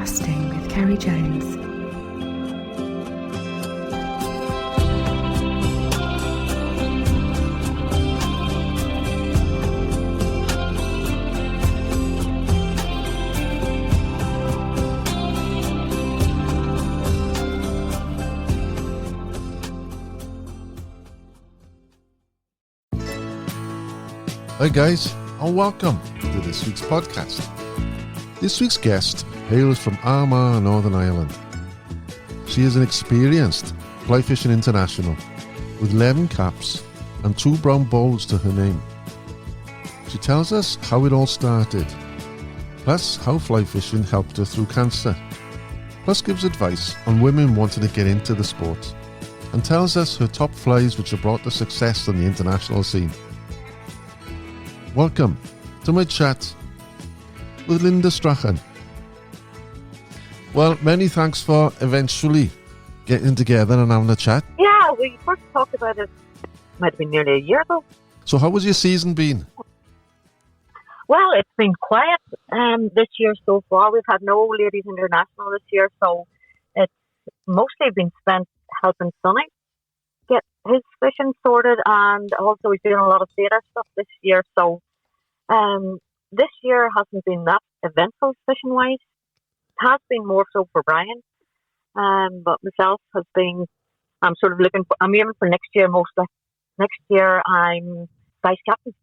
Podcasting with Ceri Jones. Hi guys, and welcome to this week's podcast. This week's guest hails from Armagh, Northern Ireland. She is an experienced fly-fishing international with 11 caps and 2 brown bowls to her name. She tells us how it all started, plus how fly fishing helped her through cancer, plus gives advice on women wanting to get into the sport, and tells us her top flies which have brought her success on the international scene. Welcome to my chat with Linda Straghan. Well, many thanks for eventually getting together and having a chat. Yeah, we first talked about it, might have been nearly a year ago. So how has your season been? Well, it's been quiet this year so far. We've had no Ladies International this year, so it's mostly been spent helping Sonny get his fishing sorted, and also he's doing a lot of theatre stuff this year. So this year hasn't been that eventful fishing wise. It has been more so for Brian, but myself has been. I'm sort of I'm aiming for next year mostly. Next year I'm vice captain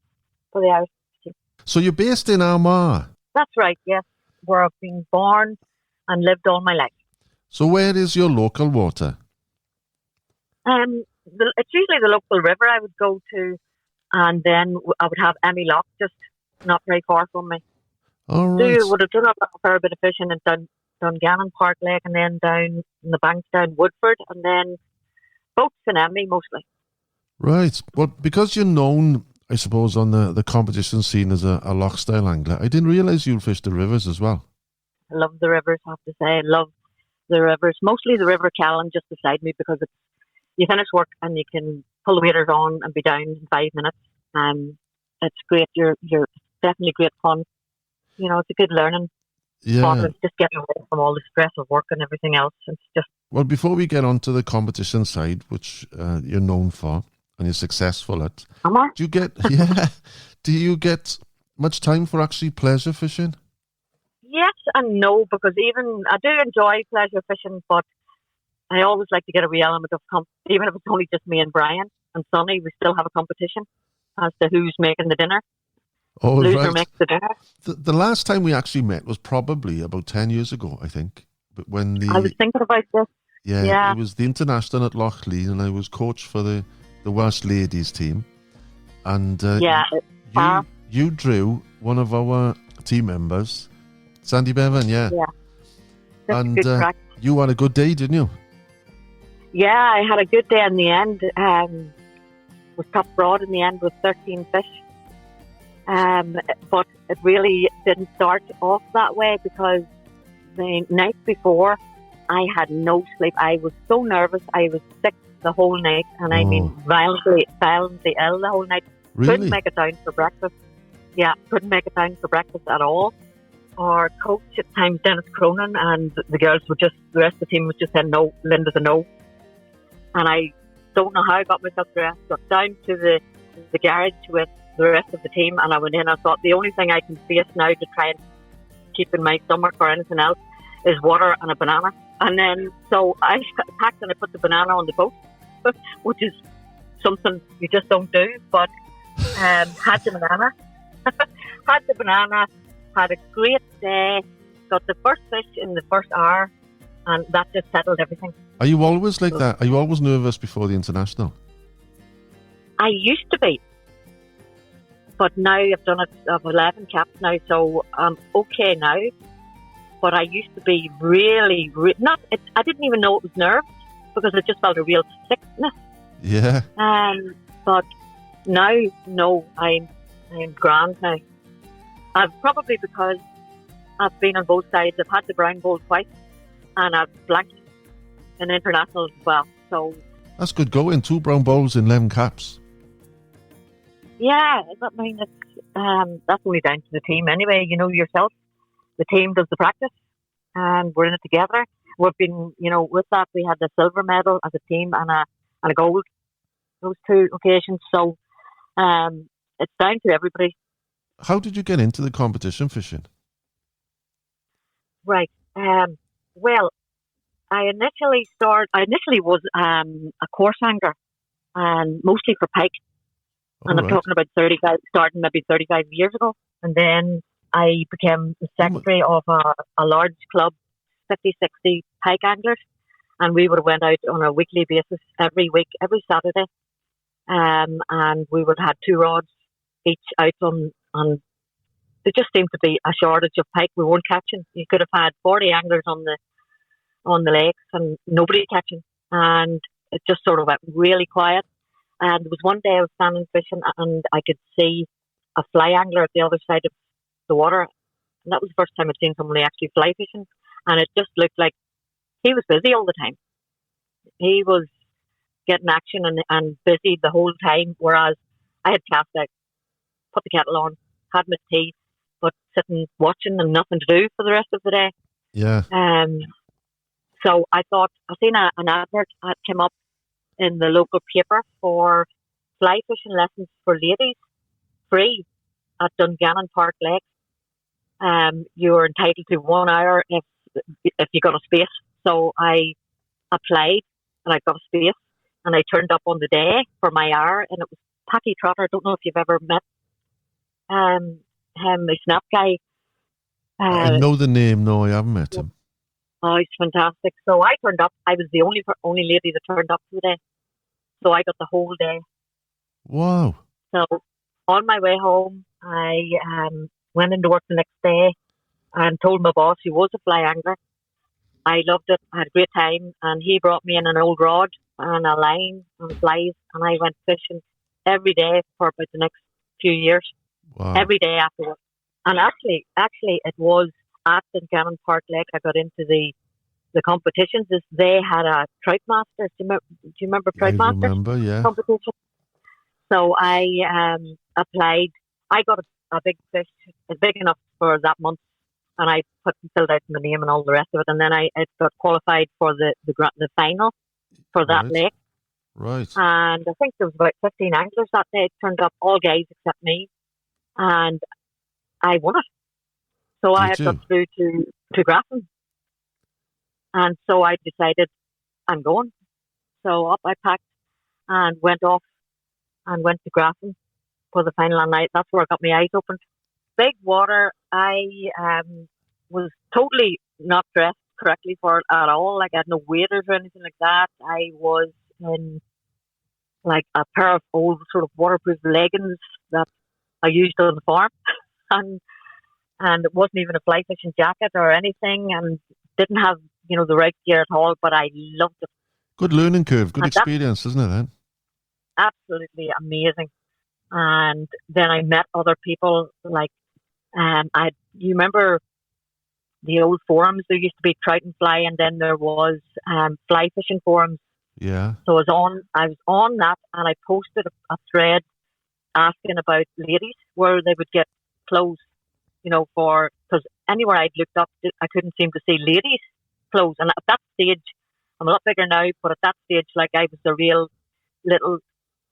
for the Irish team. So you're based in Armagh? That's right, yes, where I've been born and lived all my life. So where is your local water? It's usually the local river I would go to, and then I would have Emmy Loch just not very far from me. All right. So you would have done a fair bit of fishing in Dungannon Park Lake, and then down in the banks down Woodford, and then boats in Emmy mostly. Right. But because you're known, I suppose, on the competition scene as a loch-style angler, I didn't realise you fished the rivers as well. I love the rivers, I have to say. I love the rivers. Mostly the River Callan just beside me, because you finish work and you can pull the waders on and be down in 5 minutes. It's great. You're definitely great fun. You know, it's a good learning. Yeah. But it's just getting away from all the stress of work and everything else. It's just. Well, before we get on to the competition side, which you're known for and you're successful at, Am I? do you get much time for actually pleasure fishing? Yes and no, because even I do enjoy pleasure fishing, but I always like to get a wee element of even if it's only just me and Brian and Sonny, we still have a competition as to who's making the dinner. Oh, Loser right. makes the dinner. The last time we actually met was probably about 10 years ago, I think. But when I was thinking about this. Yeah, it was the international at Loughlin, and I was coach for the Welsh ladies team. And you drew one of our team members, Sandy Bevan, yeah. Yeah. That's and good crack. You had a good day, didn't you? Yeah, I had a good day in the end. Was top broad in the end with 13 fish. But it really didn't start off that way, because the night before I had no sleep. I was so nervous. I was sick the whole night, and I mean violently ill the whole night. Really? Couldn't make it down for breakfast. Yeah, couldn't make it down for breakfast at all. Our coach at times, Dennis Cronin, and the girls the rest of the team was just saying, no, Linda's a no. And I don't know how I got myself dressed, got down to the garage with the rest of the team, and I went in. I thought the only thing I can face now to try and keep in my stomach or anything else is water and a banana. And then, so I packed and I put the banana on the boat, which is something you just don't do, but had the banana, had a great day, got the first fish in the first hour, and that just settled everything. Are you always like that? Are you always nervous before the international? I used to be, but now I've done it. I've 11 caps now, so I'm okay now. But I used to be really I didn't even know it was nerves, because I just felt a real sickness. Yeah. But now, no, I'm grand now. I've probably, because I've been on both sides. I've had the brown bowl twice, and I've blanked in internationals as well. So that's good going. 2 brown bowls in 11 caps. Yeah, I mean, that's only down to the team anyway. You know yourself. The team does the practice. and we're in it together. We've been, with that we had the silver medal as a team and a gold those two occasions. So it's down to everybody. How did you get into the competition fishing? Right. Well, I initially was a course angler, and mostly for pike. And I'm talking about 35, starting maybe 35 years ago. And then I became the secretary of a large club, 50, 60 pike anglers. And we would have went out on a weekly basis every week, every Saturday. And we would have 2 rods each out on there just seemed to be a shortage of pike. We weren't catching. You could have had 40 anglers on the lakes and nobody catching. And it just sort of went really quiet. And there was one day I was standing fishing and I could see a fly angler at the other side of the water. And that was the first time I'd seen somebody actually fly fishing. And it just looked like he was busy all the time. He was getting action and busy the whole time, whereas I had cast out, put the kettle on, had my tea, but sitting watching and nothing to do for the rest of the day. Yeah. So I thought, I seen an advert that came up in the local paper for fly fishing lessons for ladies, free at Dungannon Park Lake. You're entitled to 1 hour if you got a space. So I applied and I got a space and I turned up on the day for my hour, and it was Paddy Trotter. I don't know if you've ever met him, the snap guy. I know the name. No, I haven't met him. Oh, he's fantastic. So I turned up. I was the only lady that turned up for the day. So I got the whole day. Wow. So on my way home, I went into work the next day and told my boss, who was a fly angler. I loved it. I had a great time. And he brought me in an old rod and a line and flies. And I went fishing every day for about the next few years. Wow. Every day after work. And actually, it was at Dungannon Park Lake I got into the competitions. They had a Trout Masters. Do you remember Trout Masters? I remember, yeah. Competition. So I applied. I got a big fish, big enough for that month, and I filled out my name and all the rest of it. And then I got qualified for the final for that lake. Right. And I think there was about 15 anglers that day. It turned up, all guys except me, and I won it. So I had got through to Grafton. And so I decided I'm going. So up I packed and went off and went to Grafton for the final night. That's where I got my eyes opened. Big water. I was totally not dressed correctly for it at all. Like I had no waders or anything like that. I was in like a pair of old sort of waterproof leggings that I used on the farm. And it wasn't even a fly fishing jacket or anything, and didn't have, the right gear at all, but I loved it. Good learning curve, good experience, isn't it then? Absolutely amazing. And then I met other people, like, you remember the old forums? There used to be Trout and Fly, and then there was fly fishing forums. Yeah. So I was on that, and I posted a thread asking about ladies, where they would get clothes, because anywhere I'd looked up, I couldn't seem to see ladies' clothes. And at that stage, I'm a lot bigger now, but at that stage, like, I was a real little,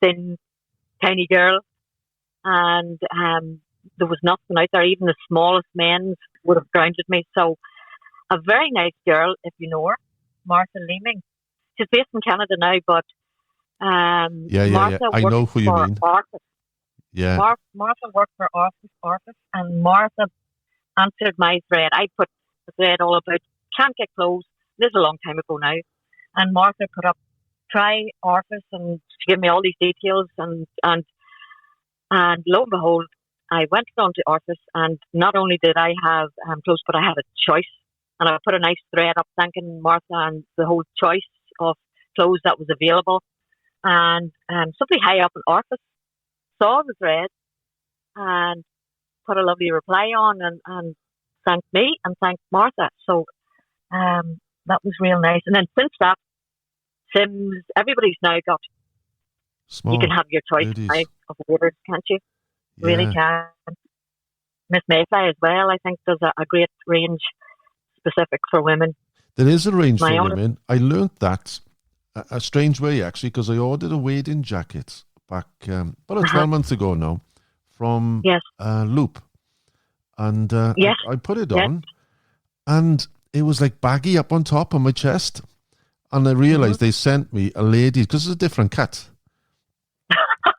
thin, tiny girl. And there was nothing out there. Even the smallest men would have drowned me. So a very nice girl, if you know her, Martha Leeming. She's based in Canada now, but Martha I know who you mean. Arthas. Yeah. Martha worked for Arthas, and Martha answered my thread. I put the thread all about can't get clothes. This is a long time ago now. And Martha put up try Arthas, and she gave me all these details, and lo and behold, I went on to Arthas, and not only did I have clothes, but I had a choice. And I put a nice thread up thanking Martha and the whole choice of clothes that was available. And somebody high up in Arthas saw the thread and put a lovely reply on and thanked me and thanked Martha. So that was real nice. And then since that, Sims, everybody's now got, small, you can have your choice now of waders, can't you? Yeah. Really can. Miss Mayfly as well, I think, does a great range. specific for women. There is a range My for own- women. I learnt that a strange way, actually, because I ordered a wading jacket back about 12 months ago now from Yes. Loop. And Yes. I put it Yes. on, and it was like baggy up on top on my chest. And I realised they sent me a lady, because it's a different cut.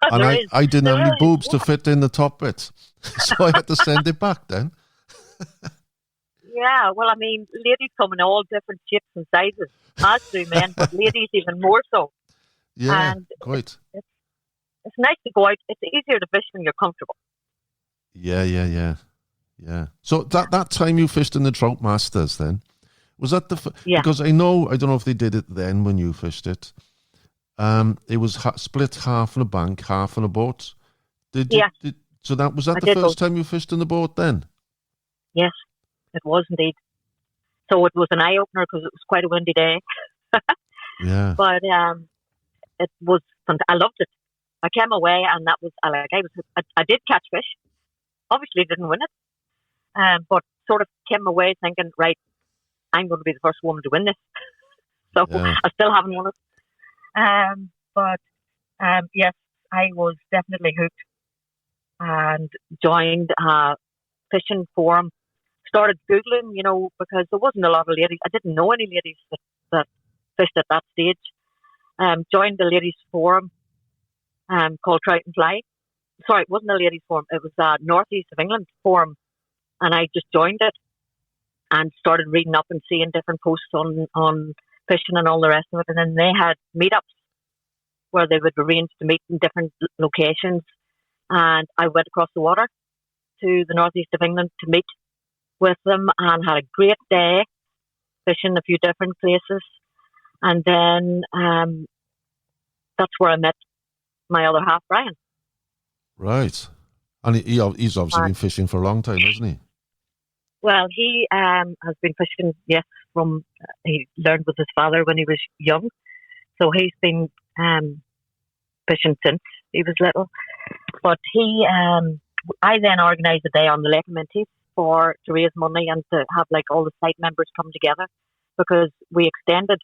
And I didn't have any boobs to fit in the top bit. So I had to send it back then. Yeah, well, I mean, ladies come in all different shapes and sizes, as do men, but ladies even more so. Yeah, And quite. It's nice to go out. It's easier to fish when you're comfortable. Yeah. So that time you fished in the Trout Masters then, was that Yeah. because I don't know if they did it then when you fished it. It was split half on a bank, half on a boat. So was that the first time you fished in the boat then? Yes, it was indeed. So it was an eye opener because it was quite a windy day. Yeah. But it was. I loved it. I came away and that was I did catch fish. Obviously, didn't win it. But sort of came away thinking, right, I'm going to be the first woman to win this. So I still haven't won it. But yes, I was definitely hooked and joined a fishing forum. Started Googling, because there wasn't a lot of ladies. I didn't know any ladies that fished at that stage. Joined the ladies forum called Trout and Fly. Sorry, it wasn't a ladies forum. It was a Northeast of England forum. And I just joined it and started reading up and seeing different posts on fishing and all the rest of it. And then they had meetups where they would arrange to meet in different locations. And I went across the water to the Northeast of England to meet with them and had a great day fishing a few different places. And then that's where I met my other half, Brian. Right. And he's obviously been fishing for a long time, hasn't he? Well, he has been fishing, yes, he learned with his father when he was young. So he's been fishing since he was little. But I then organised a day on the Lake of Menteith to raise money and to have all the site members come together, because we extended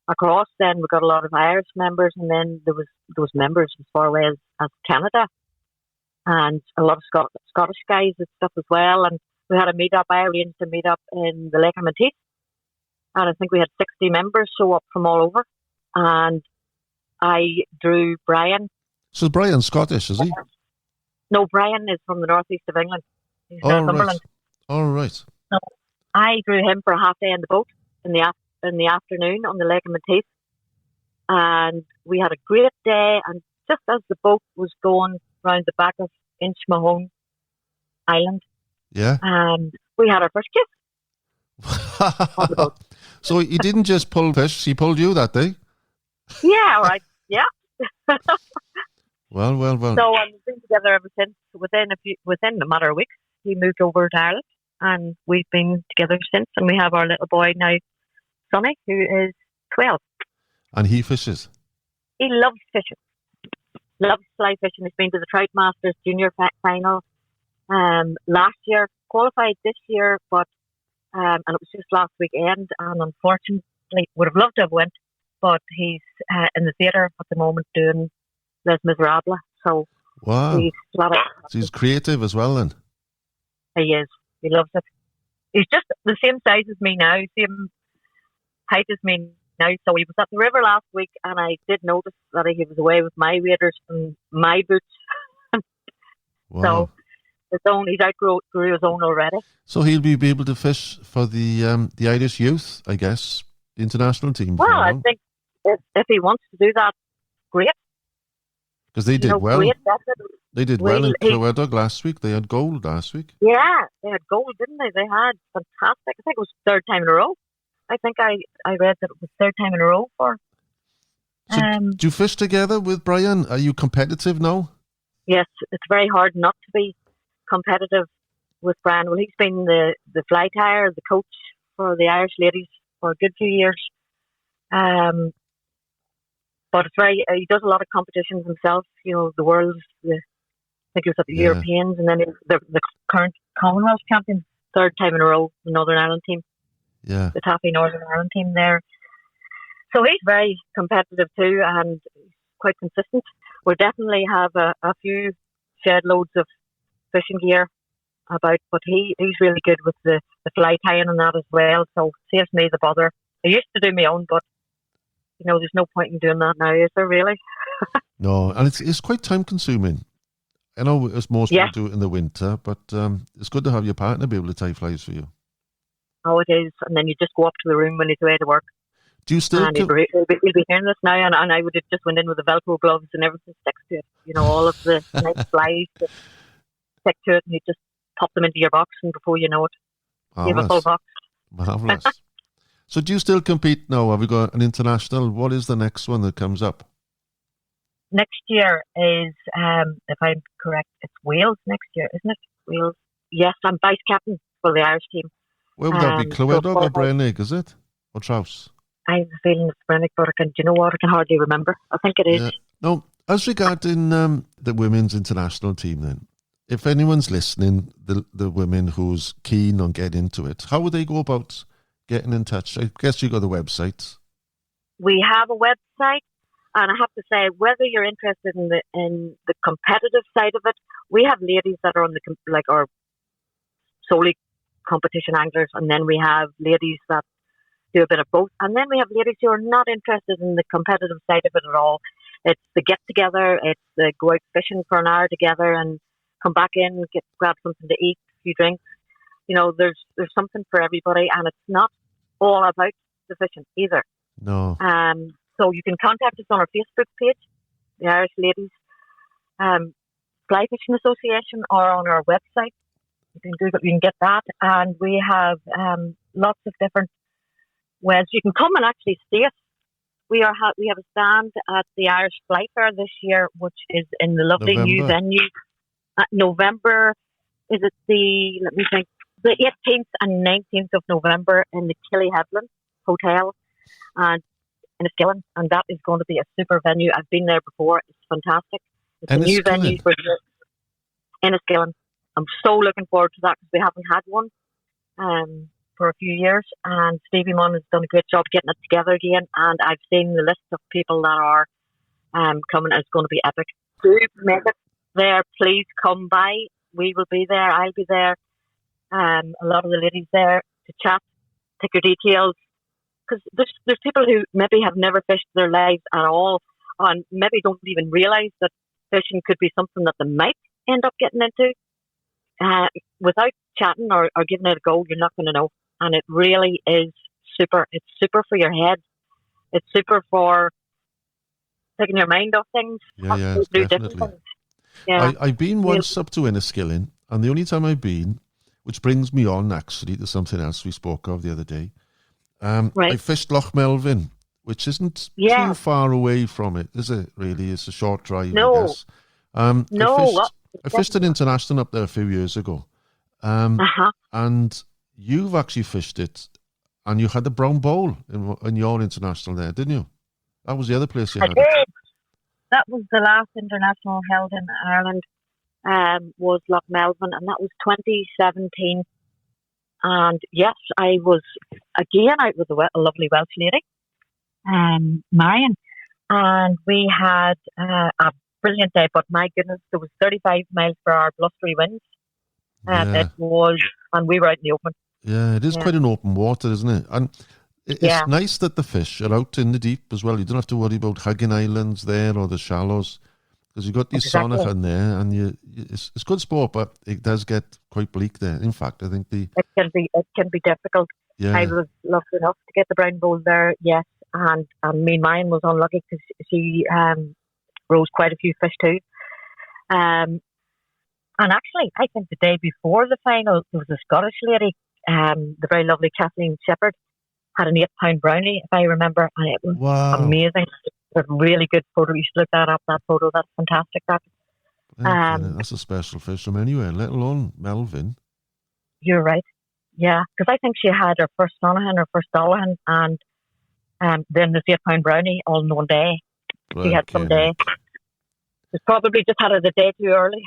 across. Then we got a lot of Irish members, and then there was members as far away as Canada, and a lot of Scottish guys and stuff as well. And we had a meetup. I arranged a meetup in the Lake of Menteith, and I think we had 60 members show up from all over. And I drew Brian. So Brian's Scottish, is he? No, Brian is from the Northeast of England. He's Northumberland. All right. So I drew him for a half day in the boat in the afternoon on the Lake of Menteith, and we had a great day. And just as the boat was going round the back of Inchmahone Island, we had our first kiss on the boat. So he didn't just pull fish; he pulled you that day. Yeah, right. Yeah. Well. So we've been together ever since. Within a matter of weeks, he moved over to Ireland, and we've been together since. And we have our little boy now, Sonny, who is 12. And he fishes. He loves fishing. Loves fly fishing. He's been to the Trout Masters Junior final last year. Qualified this year, but and it was just last weekend. And unfortunately, would have loved to have went, but he's in the theatre at the moment doing Les Miserables. So wow, so he's creative as well. Then he is. He loves it. He's just the same size as me now, same height as me now. So he was at the river last week, and I did notice that he was away with my waders and my boots. Wow. So he's outgrew his own already. So he'll be able to fish for the Irish youth, I guess, the international team. Well, I think if he wants to do that, great. Because they did well. Great, they did well in Clywedog last week. They had gold last week. Yeah, they had gold, didn't they? They had fantastic. I think it was third time in a row. I think I read that it was third time in a row for. So do you fish together with Brian? Are you competitive now? Yes, it's very hard not to be competitive with Brian. Well, he's been the fly tyer, the coach for the Irish ladies for a good few years. But it's he does a lot of competitions himself, the world's, I think he was at the Europeans, and then the current Commonwealth champion, third time in a row, the Northern Ireland team. Yeah. the Taffy Northern Ireland team there. So he's very competitive too and quite consistent. We definitely have a few shed loads of fishing gear about, but he's really good with the fly tying and that as well. So saves me the bother. I used to do my own, but there's no point in doing that now, is there really? No, and it's quite time consuming. I know as most people do it in the winter, but it's good to have your partner be able to tie flies for you. Oh, it is. And then you just go up to the room when he's away to work. Do you still? And he'll be hearing this now, and I would have just went in with the Velcro gloves and everything sticks to it. All of the nice flies that stick to it, and you just pop them into your box, and before you know it, you have a full box. Marvellous. So do you still compete now? Have you got an international? What is the next one that comes up? Next year is, if I'm correct, it's Wales next year, isn't it? Wales. Yes, I'm vice captain for the Irish team. Where would that be? Clywedog or Brenig, is it? Or Trouse? I have a feeling it's Brenig, but do you know what? I can hardly remember. I think it is. Yeah. No, as regarding the women's international team then, if anyone's listening, the women who's keen on getting into it, how would they go about getting in touch? I guess you got the website. We have a website. And I have to say, whether you're interested in the competitive side of it, we have ladies that are on are solely competition anglers, and then we have ladies that do a bit of both, and then we have ladies who are not interested in the competitive side of it at all. It's the get together, it's the go out fishing for an hour together and come back in, grab something to eat, a few drinks. There's something for everybody, and it's not all about the fishing either. No. So you can contact us on our Facebook page, the Irish Ladies Flyfishing Association, or on our website. You can Google, you can get that, and we have lots of different ways. You can come and actually see us. We have a stand at the Irish Fly Fair this year, which is in the lovely new venue. November, is it the 18th and 19th of November in the Killy Headland Hotel, and in Enniskillen, and that is going to be a super venue. I've been there before. It's fantastic. It's a new venue for Enniskillen. I'm so looking forward to that because we haven't had one for a few years, and Stevie Munn has done a great job getting it together again, and I've seen the list of people that are coming. It's going to be epic. Do make it there. Please come by. We will be there. I'll be there. A lot of the ladies there to chat, take your details. Because there's people who maybe have never fished their lives at all, and maybe don't even realise that fishing could be something that they might end up getting into. Without chatting or giving it a go, you're not going to know. And it really is super. It's super for your head. It's super for taking your mind off things. Yeah, definitely. Yeah, I've been once up to Enniskillen, and the only time I've been, which brings me on actually to something else we spoke of the other day. I fished Loch Melvin, which isn't too far away from it, is it? Really, it's a short drive. I guess. I fished an international up there a few years ago, and you've actually fished it, and you had the brown bowl in your international there, didn't you? That was the other place you had it. That was the last international held in Ireland. Was Loch Melvin, and that was 2017. And yes, I was again out with a lovely Welsh lady, Marion, and we had a brilliant day. But my goodness, there was 35 miles per hour blustery winds. It was, and we were out in the open. Yeah, it is quite an open water, isn't it? And it's nice that the fish are out in the deep as well. You don't have to worry about hugging islands there or the shallows, because you've got these sonic in there, and it's good sport, but it does get quite bleak there. In fact, I think it can be difficult. Yeah. I was lucky enough to get the brown bowl there, yes, and mine was unlucky because she rose quite a few fish too. And actually, I think the day before the final, there was a Scottish lady, the very lovely Kathleen Shepherd, had an 8-pound brownie, if I remember, and it was amazing. A really good photo. You should look that up, that photo. That's fantastic. That's a special fish from anywhere, let alone Melvin. You're right. Yeah, because I think she had her first Straghan, her first Dullahan, and then the 8-pound brownie all in one day. She had some day. She's probably just had it a day too early.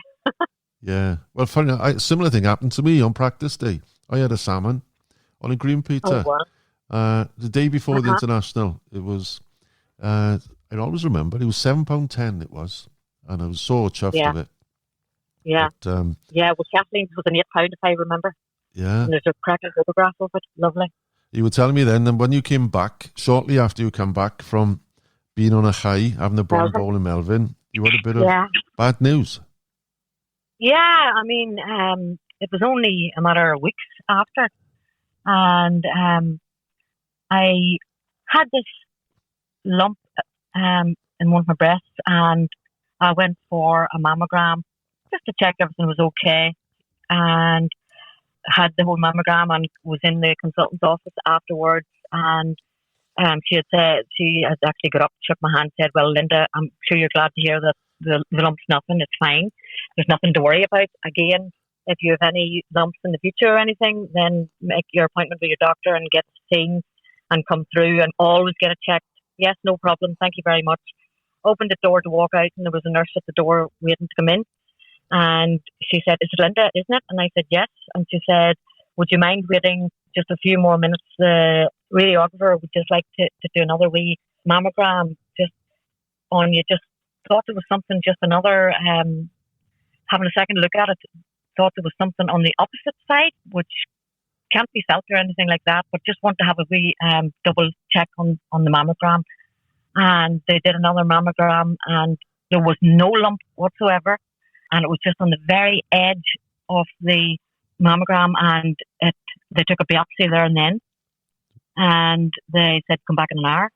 Yeah. Well, funny, similar thing happened to me on practice day. I had a salmon on a green Oh, Peter. wow. The day before the Uh-huh. international, it was. I always remember it was £7.10. It was, and I was so chuffed Yeah, of it. yeah. But Yeah, well, Kathleen's was an £8, if I remember. yeah, And there's a cracking photograph of it. Lovely. you were telling me then, and when you came back, shortly after you came back from being on a high, having a bron Melvin. bowl in Melvin, you had a bit of Yeah. bad news. Yeah, I mean, it was only a matter of weeks after. And I had this lump in one of my breasts, and I went for a mammogram just to check everything was okay. And had the whole mammogram and was in the consultant's office afterwards. And she had said, she had actually got up, shook my hand, said, "Well, Linda, I'm sure you're glad to hear that the lump's nothing. It's fine. There's nothing to worry about. Again, if you have any lumps in the future or anything, then make your appointment with your doctor and get seen and come through and always get it checked." Yes, no problem. Thank you very much. Opened the door to walk out, and there was a nurse at the door waiting to come in. And she said, "Is it Linda, isn't it?" And I said, "Yes." And she said, "Would you mind waiting just a few more minutes? The radiographer would just like to do another wee mammogram just on you." Just thought there was something, just another, having a second look at it, thought there was something on the opposite side, which can't be felt or anything like that, but just want to have a wee double check on the mammogram. And they did another mammogram, and there was no lump whatsoever. And it was just on the very edge of the mammogram, and they took a biopsy there and then. And they said, "Come back in an hour."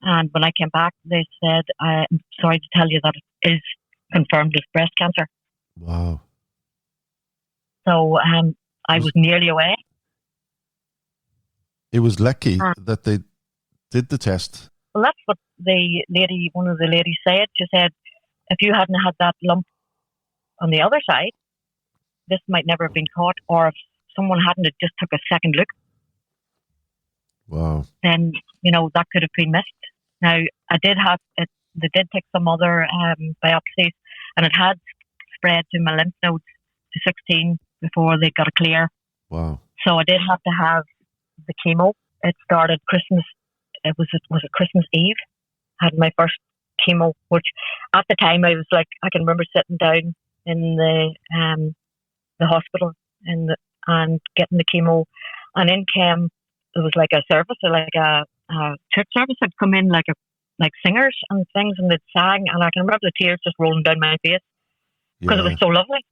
And when I came back, they said, "I'm sorry to tell you that it is confirmed as breast cancer." Wow. So I was nearly away. It was lucky that they did the test. Well, that's what one of the ladies said. She said, "If you hadn't had that lump on the other side, this might never have been caught, or if someone hadn't just took a second look, Wow. then, that could have been missed." Now, I did have it, they did take some other biopsies, and it had spread to my lymph nodes to 16 before they got a clear. Wow. So I did have to have the chemo. It started Christmas, was it Christmas Eve? Had my first chemo, which at the time I was like, I can remember sitting down in the hospital and getting the chemo, and in came, it was like a service, or like a church service had come in, like singers and things, and they'd sang, and I can remember the tears just rolling down my face because it was so lovely.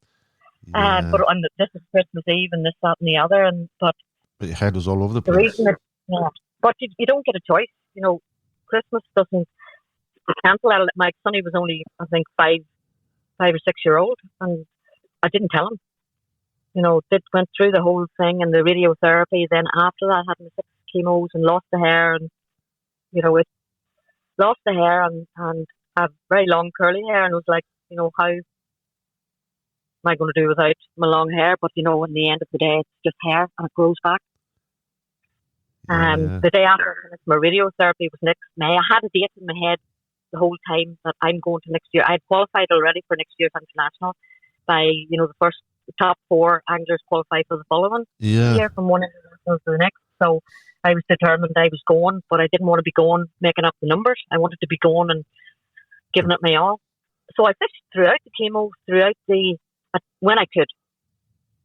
Yeah. But this is Christmas Eve, and this, that, and the other, but your head was all over the the place. reason but you don't get a choice. Christmas doesn't cancel out. My sonny was only, I think, 5 or 6 year old, and I didn't tell him. Went through the whole thing and the radiotherapy. Then after that, had my 6 chemos and lost the hair, and it lost the hair and have very long curly hair, and it was like, how am I going to do without my long hair? But in the end of the day, it's just hair and it grows back. Yeah. The day after I finished my radiotherapy was next May. I had a date in my head the whole time that I'm going to next year. I had qualified already for next year's international by, the top 4 anglers qualified for the following year from one international to the next. So I was determined I was going, but I didn't want to be going making up the numbers. I wanted to be going and giving it my all. So I fished throughout the chemo, when I could.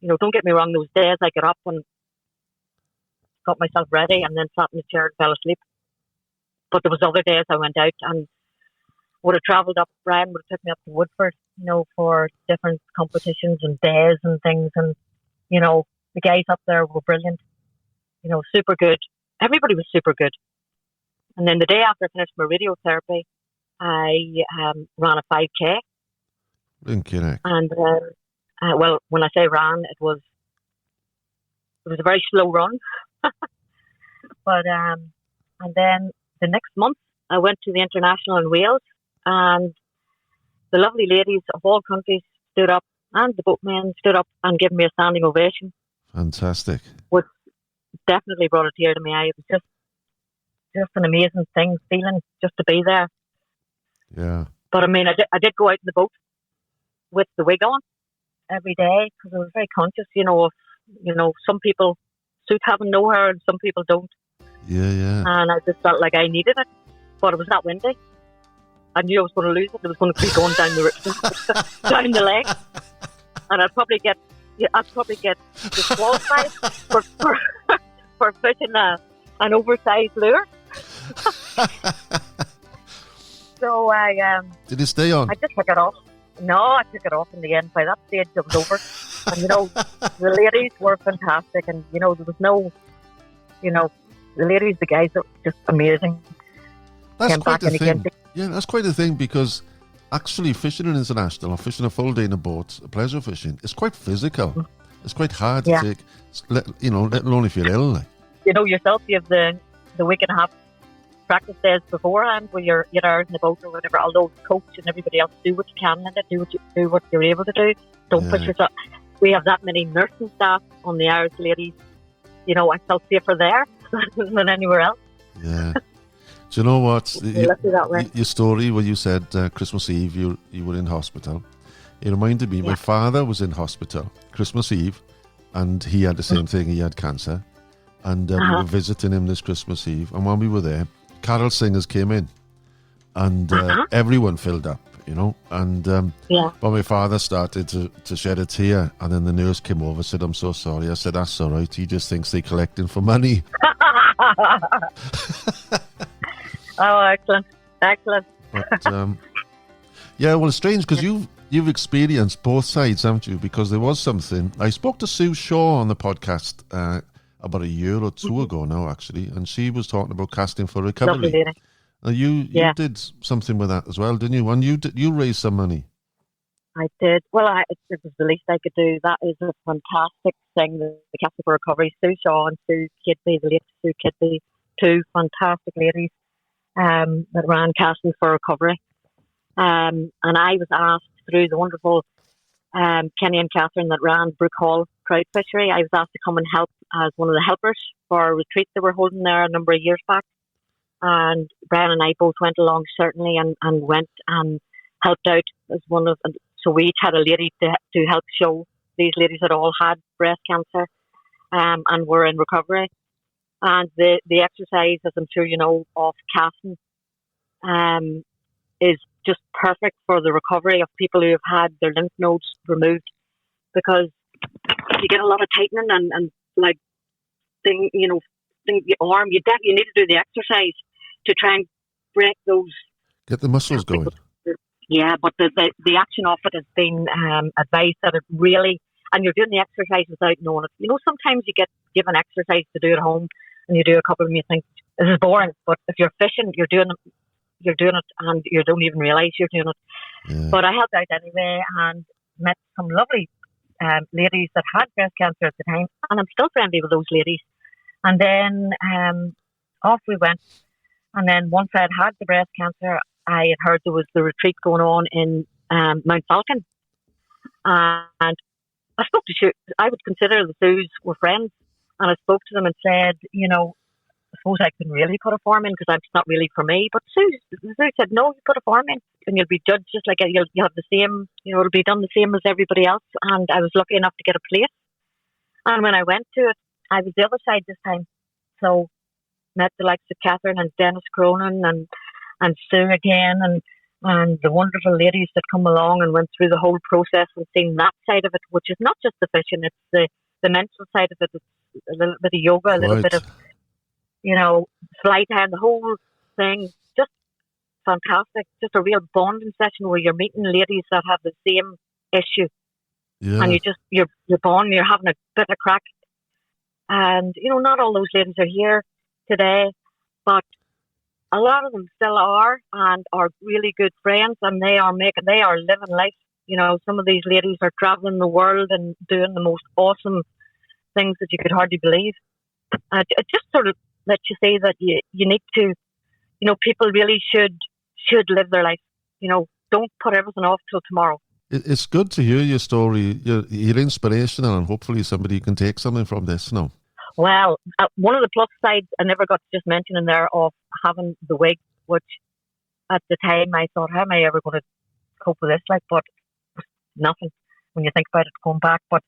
Don't get me wrong, those days I got up and got myself ready and then sat in the chair and fell asleep. But there was other days I went out and would have travelled up. Brian would have took me up to Woodford, for different competitions and days and things. And, the guys up there were brilliant, super good. Everybody was super good. And then the day after I finished my radiotherapy, I ran a 5K. And, well, when I say ran, it was a very slow run. But, and then the next month, I went to the international in Wales, and the lovely ladies of all countries stood up, and the boatmen stood up and gave me a standing ovation. Fantastic. Which definitely brought a tear to my eye. It was just an amazing feeling just to be there. Yeah. But I mean, I did go out in the boat with the wig on every day because I was very conscious, of, some people suit having no hair, and some people don't. Yeah. And I just felt like I needed it, but it was that windy. I knew I was going to lose it. It was going to keep going down the down the leg, and I'd probably get disqualified for fishing an oversized lure. So Did it stay on? I just took it off. No, I took it off in the end. By that stage, it was over. And the ladies were fantastic, and there was no, the ladies, the guys are just amazing. That's Came quite back a and thing. again. Yeah, that's quite a thing, because actually fishing an international or fishing a full day in a boat, pleasure fishing, is quite physical. It's quite hard to take, let alone if you're ill. You know yourself, you have the week and a half practice days beforehand where you're hours in the boat or whatever, although coach and everybody else do what you can in it, do what you're able to do. Don't push yourself. We have that many nursing staff on the Irish ladies. I felt safer there than anywhere else. Yeah. Do you know what? That way. Your story where you said Christmas Eve you were in hospital, it reminded me, my father was in hospital Christmas Eve, and he had the same thing, he had cancer, and we were visiting him this Christmas Eve, and when we were there, carol singers came in, and everyone filled up, and but my father started to shed a tear, and then the nurse came over and said, "I'm so sorry." I said, "That's all right, he just thinks they're collecting for money." Oh, excellent. But, yeah, well, it's strange because you've experienced both sides, haven't you? Because there was something. I spoke to Sue Shaw on the podcast about a year or two ago now, actually, and she was talking about casting for recovery. Lovely lady. You did something with that as well, didn't you? And you raised some money. I did. Well, it was the least I could do. That is a fantastic thing, the Casting for Recovery. Sue Shaw and Sue Kidby, the late Sue Kidby, two fantastic ladies that ran Casting for Recovery. And I was asked through the wonderful Kenny and Catherine that ran Brook Hall Trout Fishery, I was asked to come and help as one of the helpers for a retreat they were holding there a number of years back. And Brian and I both went along, certainly, and went and helped out as one of. So we each had a lady to help show these ladies that all had breast cancer and were in recovery. And the exercise, as I'm sure you know, of casting is just perfect for the recovery of people who have had their lymph nodes removed, because you get a lot of tightening and like thing, your arm. You need to do the exercise to try and break those. Get the muscles going. Yeah, but the action of it has been advised that it really, and you're doing the exercise without knowing it. Sometimes you get given exercise to do at home, and you do a couple, and you think this is boring. But if you're fishing, you're doing it, and you don't even realise you're doing it. Yeah. But I helped out anyway, and met some lovely ladies that had breast cancer at the time, and I'm still friendly with those ladies. And then off we went. And then once I had the breast cancer, I had heard there was the retreat going on in Mount Falcon. And I spoke to Sue. I would consider the Sues were friends. And I spoke to them and said, I suppose I couldn't really put a form in because it's not really for me. But Sue said, no, you put a form in and you'll be judged just like you'll have the same, it'll be done the same as everybody else. And I was lucky enough to get a place. And when I went to it, I was the other side this time. So met the likes of Catherine and Dennis Cronin and Sue again and the wonderful ladies that come along and went through the whole process and seen that side of it, which is not just the fishing, it's the mental side of it. It's a little bit of yoga, a little bit of, flight time, the whole thing. Just fantastic. Just a real bonding session where you're meeting ladies that have the same issue. Yeah. And you're bonding, you're having a bit of crack. And, not all those ladies are here today, but a lot of them still are and are really good friends, and they are living life. Some of these ladies are traveling the world and doing the most awesome things that you could hardly believe. It just sort of lets you say that you need to, people really should live their life. Don't put everything off till tomorrow. It's good to hear your story. You're inspirational, and hopefully somebody can take something from this now. Well, one of the plus sides I never got to just mention in there of having the wig, which at the time I thought, how am I ever going to cope with this? But nothing when you think about it going back. But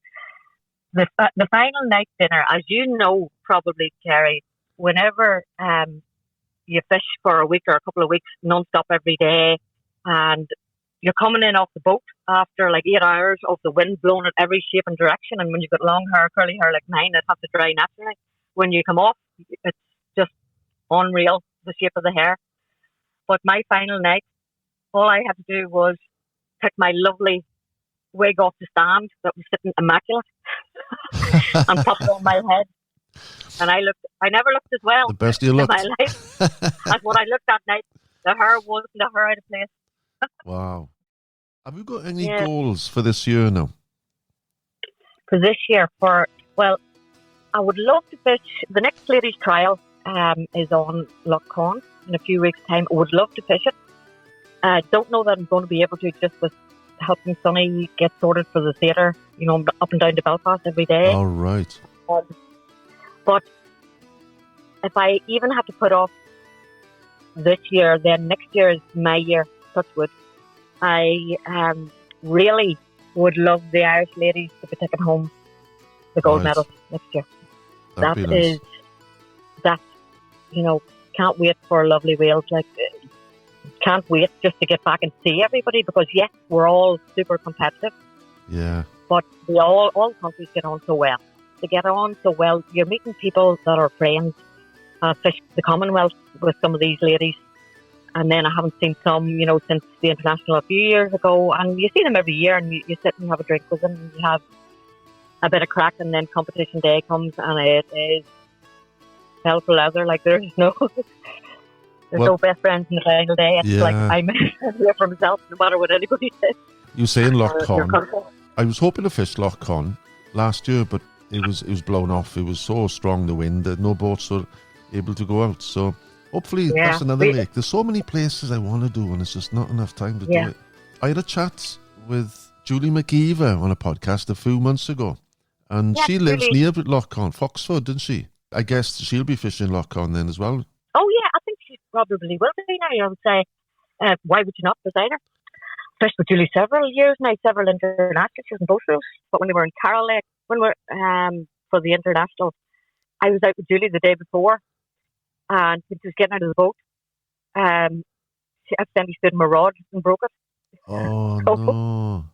The final night dinner, as you know, probably, Ceri, whenever you fish for a week or a couple of weeks non-stop every day, and you're coming in off the boat after like 8 hours of the wind blowing in every shape and direction, and when you've got long hair, curly hair like mine, it has to dry naturally. When you come off, it's just unreal, the shape of the hair. But my final night, all I had to do was pick my lovely wig off the stand that was sitting immaculate and pop it on my head. And I never looked as well The best you in looked. my life as what I looked that night. The hair wasn't the hair out of place. Wow. Have you got any Yeah. goals for this year now? For this year, well, I would love to fish. The next ladies' trial is on Loch Con in a few weeks' time. I would love to fish it. I don't know that I'm going to be able to, just with helping Sonny get sorted for the theatre, up and down to Belfast every day. All right. But if I even have to put off this year, then next year is my year, touch wood. I really would love the Irish ladies to be taking home the gold Right. medal next year. That'd be nice. That, can't wait for lovely whales. Like, can't wait just to get back and see everybody, because yes, we're all super competitive, Yeah. but all countries get on so well. They get on so well. You're meeting people that are friends. Fish the Commonwealth with some of these ladies, and then I haven't seen some, since the international a few years ago. And you see them every year, and you sit and have a drink with them, and you have a bit of crack, and then competition day comes, and it is hell for leather. Like, there's no best friends in the final day. It's like I'm here for myself, no matter what anybody says. You saying Loch Your Con? country. I was hoping to fish Loch Con last year, but it was blown off. It was so strong, the wind, that no boats were able to go out. So hopefully that's another lake. There's so many places I want to do, and it's just not enough time to do it. I had a chat with Julie McGeever on a podcast a few months ago, and she lives near Loch Con, Foxford, doesn't she? I guess she'll be fishing Loch Con then as well. Oh yeah, I think she probably will be now. I would say, why would you not beside her? Fished with Julie several years now, several internationals. She was in both those. But when we were in Carroll Lake, when we were for the international, I was out with Julie the day before, and when she was getting out of the boat, she accidentally stood in my rod and broke it. Oh no!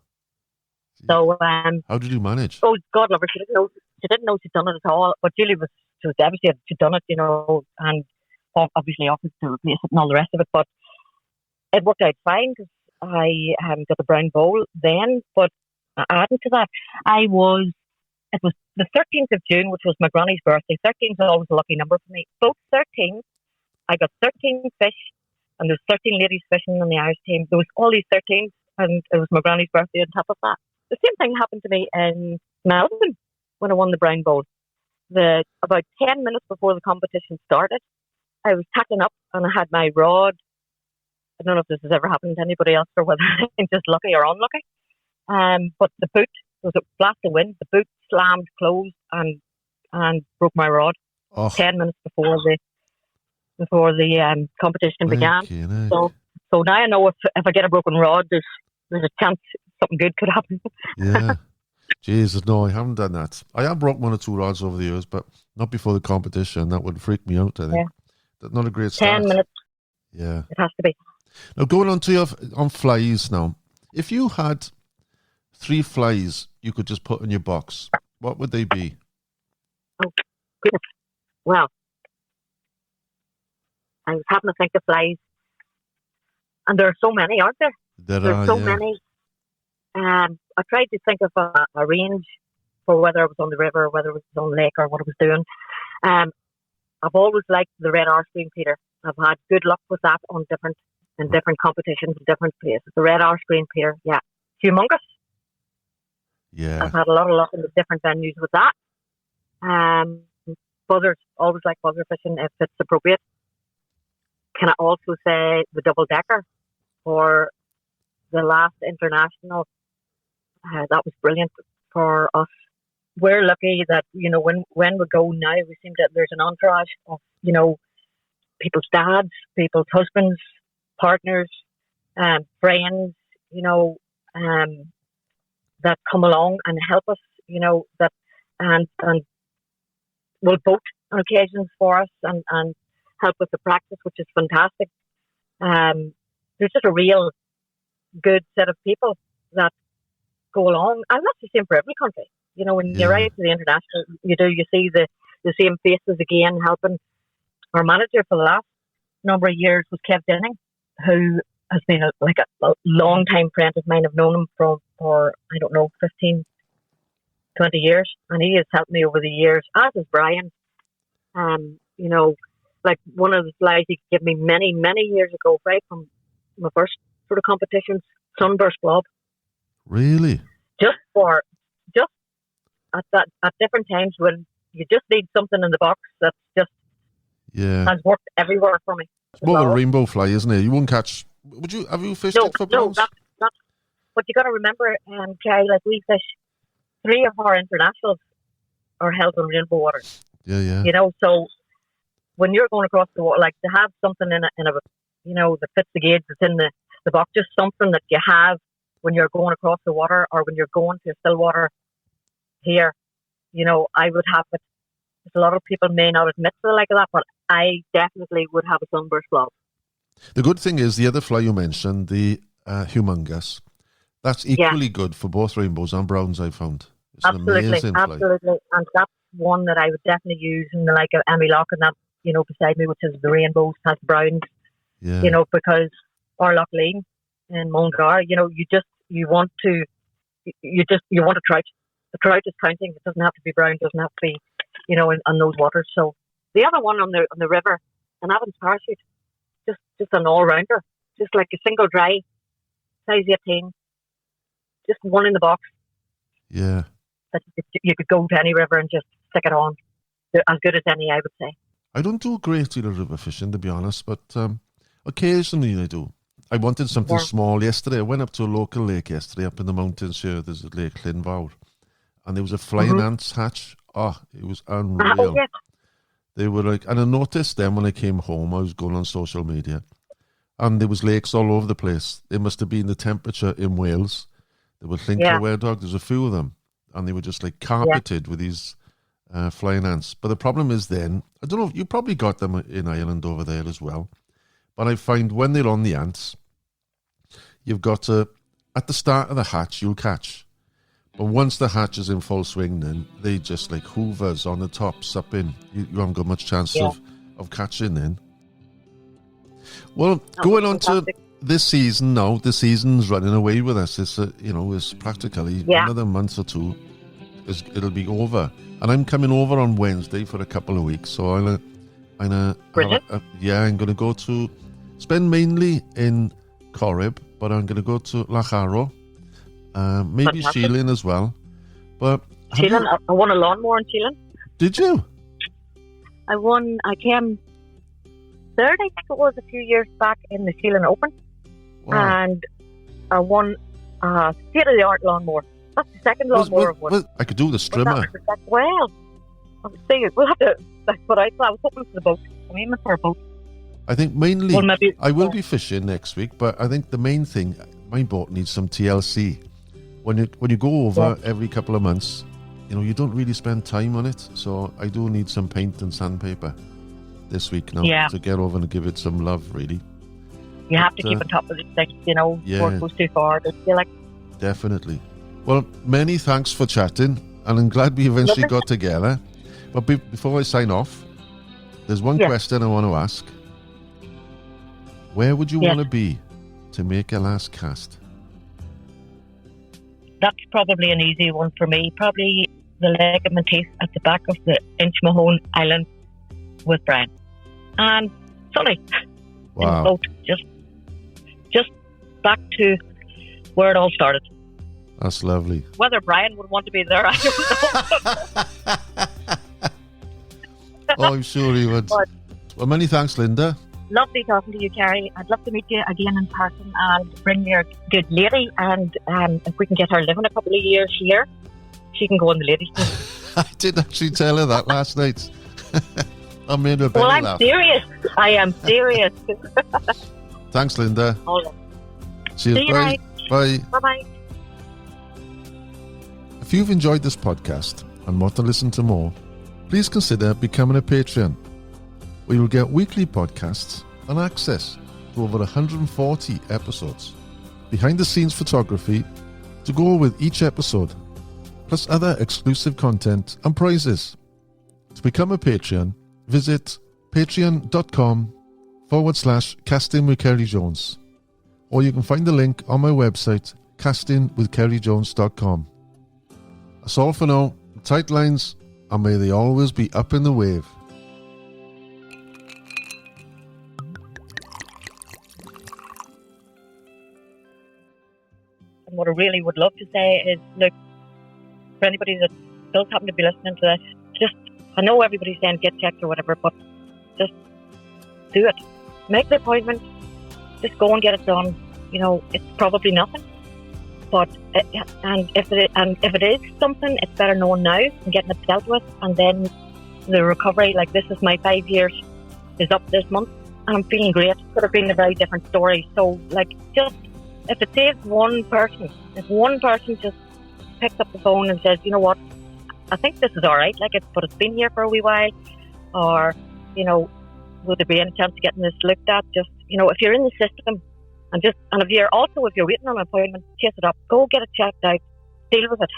So how did you manage? Oh God, love her. She didn't know she'd done it at all. But Julie was devastated she'd done it, and obviously offered to replace it and all the rest of it. But it worked out fine, because I got the brown bowl then. But adding to that, it was the 13th of June, which was my granny's birthday. 13 is always a lucky number for me. Both 13, I got 13 fish, and there's 13 ladies fishing on the Irish team. There was all these 13s, and it was my granny's birthday on top of that. The same thing happened to me in Melbourne when I won the brown bowl. About 10 minutes before the competition started, I was tacking up, and I had my rod. I don't know if this has ever happened to anybody else, or whether I'm just lucky or unlucky. But the boot, there was a blast of wind, the boot slammed closed and broke my rod 10 minutes before the competition began. So now I know if I get a broken rod, there's a chance something good could happen. Yeah. Jesus, no, I haven't done that. I have broke one or two rods over the years, but not before the competition. That would freak me out, I think. Yeah. That's not a great start. 10 minutes. Yeah. It has to be. Now, going on to on flies now. If you had 3 flies you could just put in your box, what would they be? Oh, goodness. Well, I was having to think of flies. And there are so many, aren't there? There's so many. I tried to think of a range for whether I was on the river, whether it was on the lake, or what I was doing. I've always liked the red R screen Peter. I've had good luck with that in different competitions in different places. The red R screen Peter, yeah, humongous. Yeah, I've had a lot of luck in the different venues with that. Buzzers, always like buzzer fishing if it's appropriate. Can I also say the double decker for the last international? That was brilliant for us. We're lucky that, when we go now, we seem that there's an entourage of, people's dads, people's husbands, partners, friends, that come along and help us, that and will boat on occasions for us and help with the practice, which is fantastic. There's just a real good set of people that go along, and that's the same for every country. When you're out to the international, you see the same faces again helping. Our manager for the last number of years was Kev Denning, who has been a long time friend of mine. I've known him for 15, 20 years, and he has helped me over the years, as has Brian. Like one of the flies he gave me many, many years ago, right from my first sort of competitions, Sunburst Club. Really? Just at different times when you just need something in the box that's just has worked everywhere for me. It's more of a rainbow fly, isn't it? You won't catch. Have you fished it for prawns? No, that's. But you got to remember, Ceri, like we fish, 3 of our internationals are held on rainbow waters. Yeah. So when you're going across the water, like to have something in a that fits the gauge that's in the box, just something that you have when you're going across the water or when you're going to still water here, I would have it. A lot of people may not admit to it like that, but I definitely would have a Sunburst Club. The good thing is the other fly you mentioned, the humongous, that's equally good for both rainbows and browns, I found. It's absolutely. And that's one that I would definitely use in the like of Emmy Lock and that, beside me, which is the rainbows, has browns, because, or Loch Lean in Mullingar, you want a trout. The trout is counting. It doesn't have to be brown, it doesn't have to be, on those waters. So the other one on the river, an Evans parachute, just an all-rounder, just like a single dry, size 18, just one in the box. Yeah. That you could go to any river and just stick it on. They're as good as any, I would say. I don't do a great deal of river fishing, to be honest, but occasionally I do. I wanted something small yesterday. I went up to a local lake yesterday up in the mountains here. There's a Lake Lynvawr. And there was a flying ants hatch. Oh, it was unreal. Yeah. They were like, and I noticed them when I came home. I was going on social media. And there was lakes all over the place. It must have been the temperature in Wales. There were Llynclywed dog. There's a few of them. And they were just like carpeted with these flying ants. But the problem is then, I don't know, you probably got them in Ireland over there as well. But I find when they're on the ants, you've got to, at the start of the hatch, you'll catch. But once the hatch is in full swing, then they just like hoovers on the top, sup in. You haven't got much chance of catching then. Well, going on to this season now, the season's running away with us. It's it's practically another month or two. It'll be over, and I'm coming over on Wednesday for a couple of weeks. So I'm going to go to spend mainly in Corrib, but I'm going to go to Lacharo. Maybe Sheelin as well. But Sheelin, I won a lawnmower in Sheelin. Did you? I came third, I think it was, a few years back in the Sheelin Open. Wow. And I won a state-of-the-art lawnmower. That's the second lawnmower I've won. I could do the strimmer. Well, we'll have to, that's what I thought. I was hoping for the boat. I'm aiming for a boat. I think mainly, I will be fishing next week, but I think the main thing, my boat needs some TLC. When you go over every couple of months, you don't really spend time on it. So I do need some paint and sandpaper this week now to get over and give it some love, really. You have to keep on top of these things, before it goes too far. I feel like. Definitely. Well, many thanks for chatting, and I'm glad we eventually got together. But before I sign off, there's one question I want to ask. Where would you want to be to make a last cast? That's probably an easy one for me. Probably the leg of my teeth at the back of the Inchmahone Island with Brian. And sunny. Wow. In boat. Just back to where it all started. That's lovely. Whether Brian would want to be there, I don't know. Oh, I'm sure he would. Well, many thanks, Linda. Lovely talking to you, Ceri. I'd love to meet you again in person and bring your good lady. And if we can get her living a couple of years here, she can go on the ladies' team. I did actually tell her that last night. I made her belly laugh. Well, I'm serious. I am serious. Thanks, Linda. All right. Cheers. See you Bye. Bye. Bye-bye. If you've enjoyed this podcast, and want to listen to more, please consider becoming a Patreon, where you'll get weekly podcasts and access to over 140 episodes, behind the scenes photography to go with each episode, plus other exclusive content and prizes. To become a Patreon, visit patreon.com/casting with Ceri Jones, or you can find the link on my website, castingwithcerijones.com. That's all for now. Tight lines, and may they always be up in the wave. And what I really would love to say is, look, for anybody that does happen to be listening to this, just, I know everybody's saying get checked or whatever, but just do it. Make the appointment. Just go and get it done. You know, it's probably nothing. But if it is something, it's better knowing now and getting it dealt with. And then the recovery, like this is my 5 years, is up this month. And I'm feeling great. It could have been a very different story. So, like, just, if it saves one person, if one person just picks up the phone and says, you know what, I think this is all right, but it's been here for a wee while, or, you know, would there be any chance of getting this looked at? Just, you know, if you're in the system, and if you're waiting on an appointment, chase it up, go get it checked out, deal with it,